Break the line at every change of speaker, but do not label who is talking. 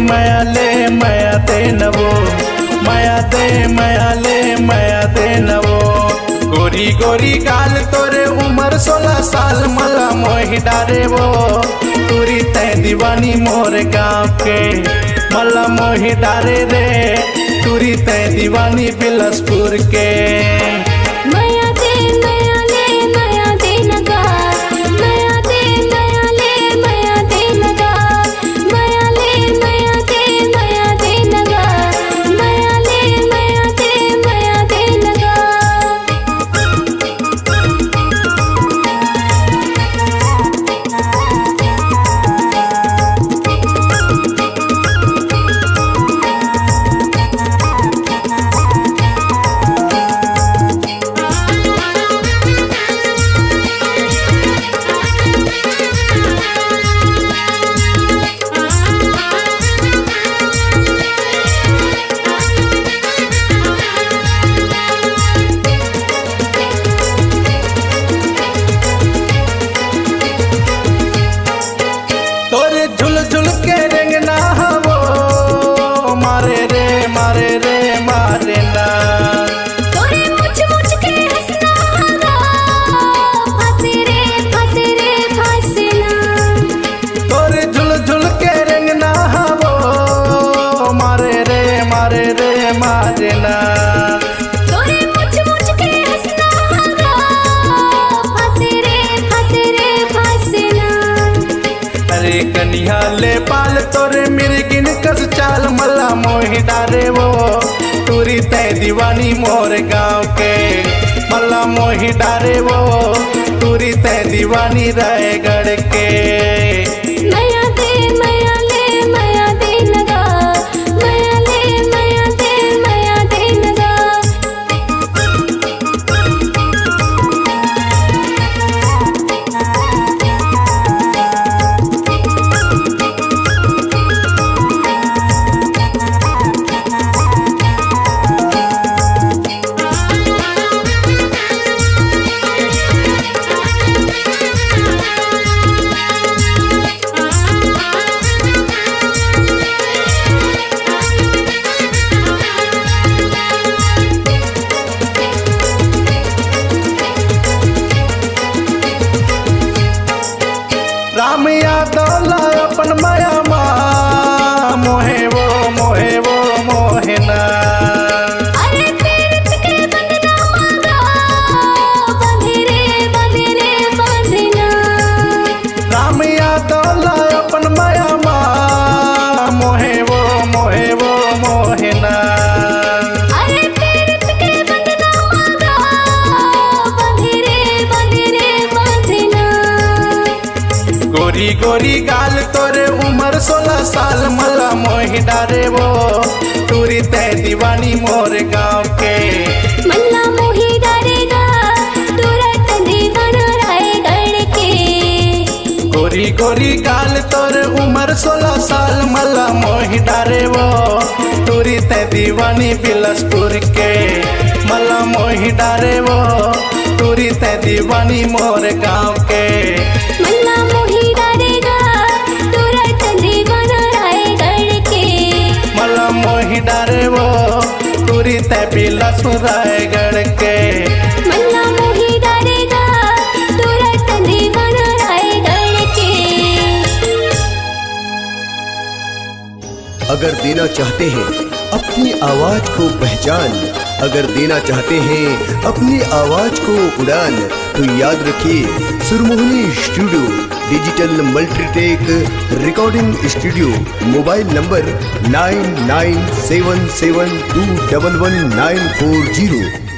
ಮಯತೆ ನವೋ ಮಯತೆ ನವೋ गोरी गोरी गाल तोरे उम्र 16 साल मला मोहि डारे वो तुरी तय दीवानी मोर गाँव के मला मोहि डारे रे तुरी तय दीवानी बिलसपुर के कनिया ले पाल तोरे मिर्गिन कस चाल मला मोहि डारे वो तुरी तय दीवानी मोर गाँव के मला मोहि डारे वो तुरी तय दीवानी रायगढ़ के राम यादव ला अपन माया मोहे वो मोहेना राम यादव ला अपन माया मोहे वो मोहेना गोरी गोरी गाल तोरे उम्र 16 साल मला मोहि डारे वो तुरी तय दीवानी मोर गाँव के
मला मोहि डारेगा तुरंत दीवाना रायगढ़ के
गोरी गोरी गाल तोरे उम्र 16 साल मला मोहि डारे वो तुरी तय दीवानी बिलसपुर के मला मोहि डारे वो तुरी तय दीवानी मोर गाँव के
मला मोहि डारेगा तुरंत दीवाना रायगढ़ के
मला मोहि डारे वो तुरी तय बिलसपुर रायगढ़ के
मला मोहि डारेगा तुरंत दीवाना रायगढ़ के।
अगर देना चाहते हैं अपनी आवाज को पहचान, अगर देना चाहते हैं अपनी आवाज को उड़ान, तो याद रखिए Surmohini studio digital multitech recording studio. Mobile number 9977211940।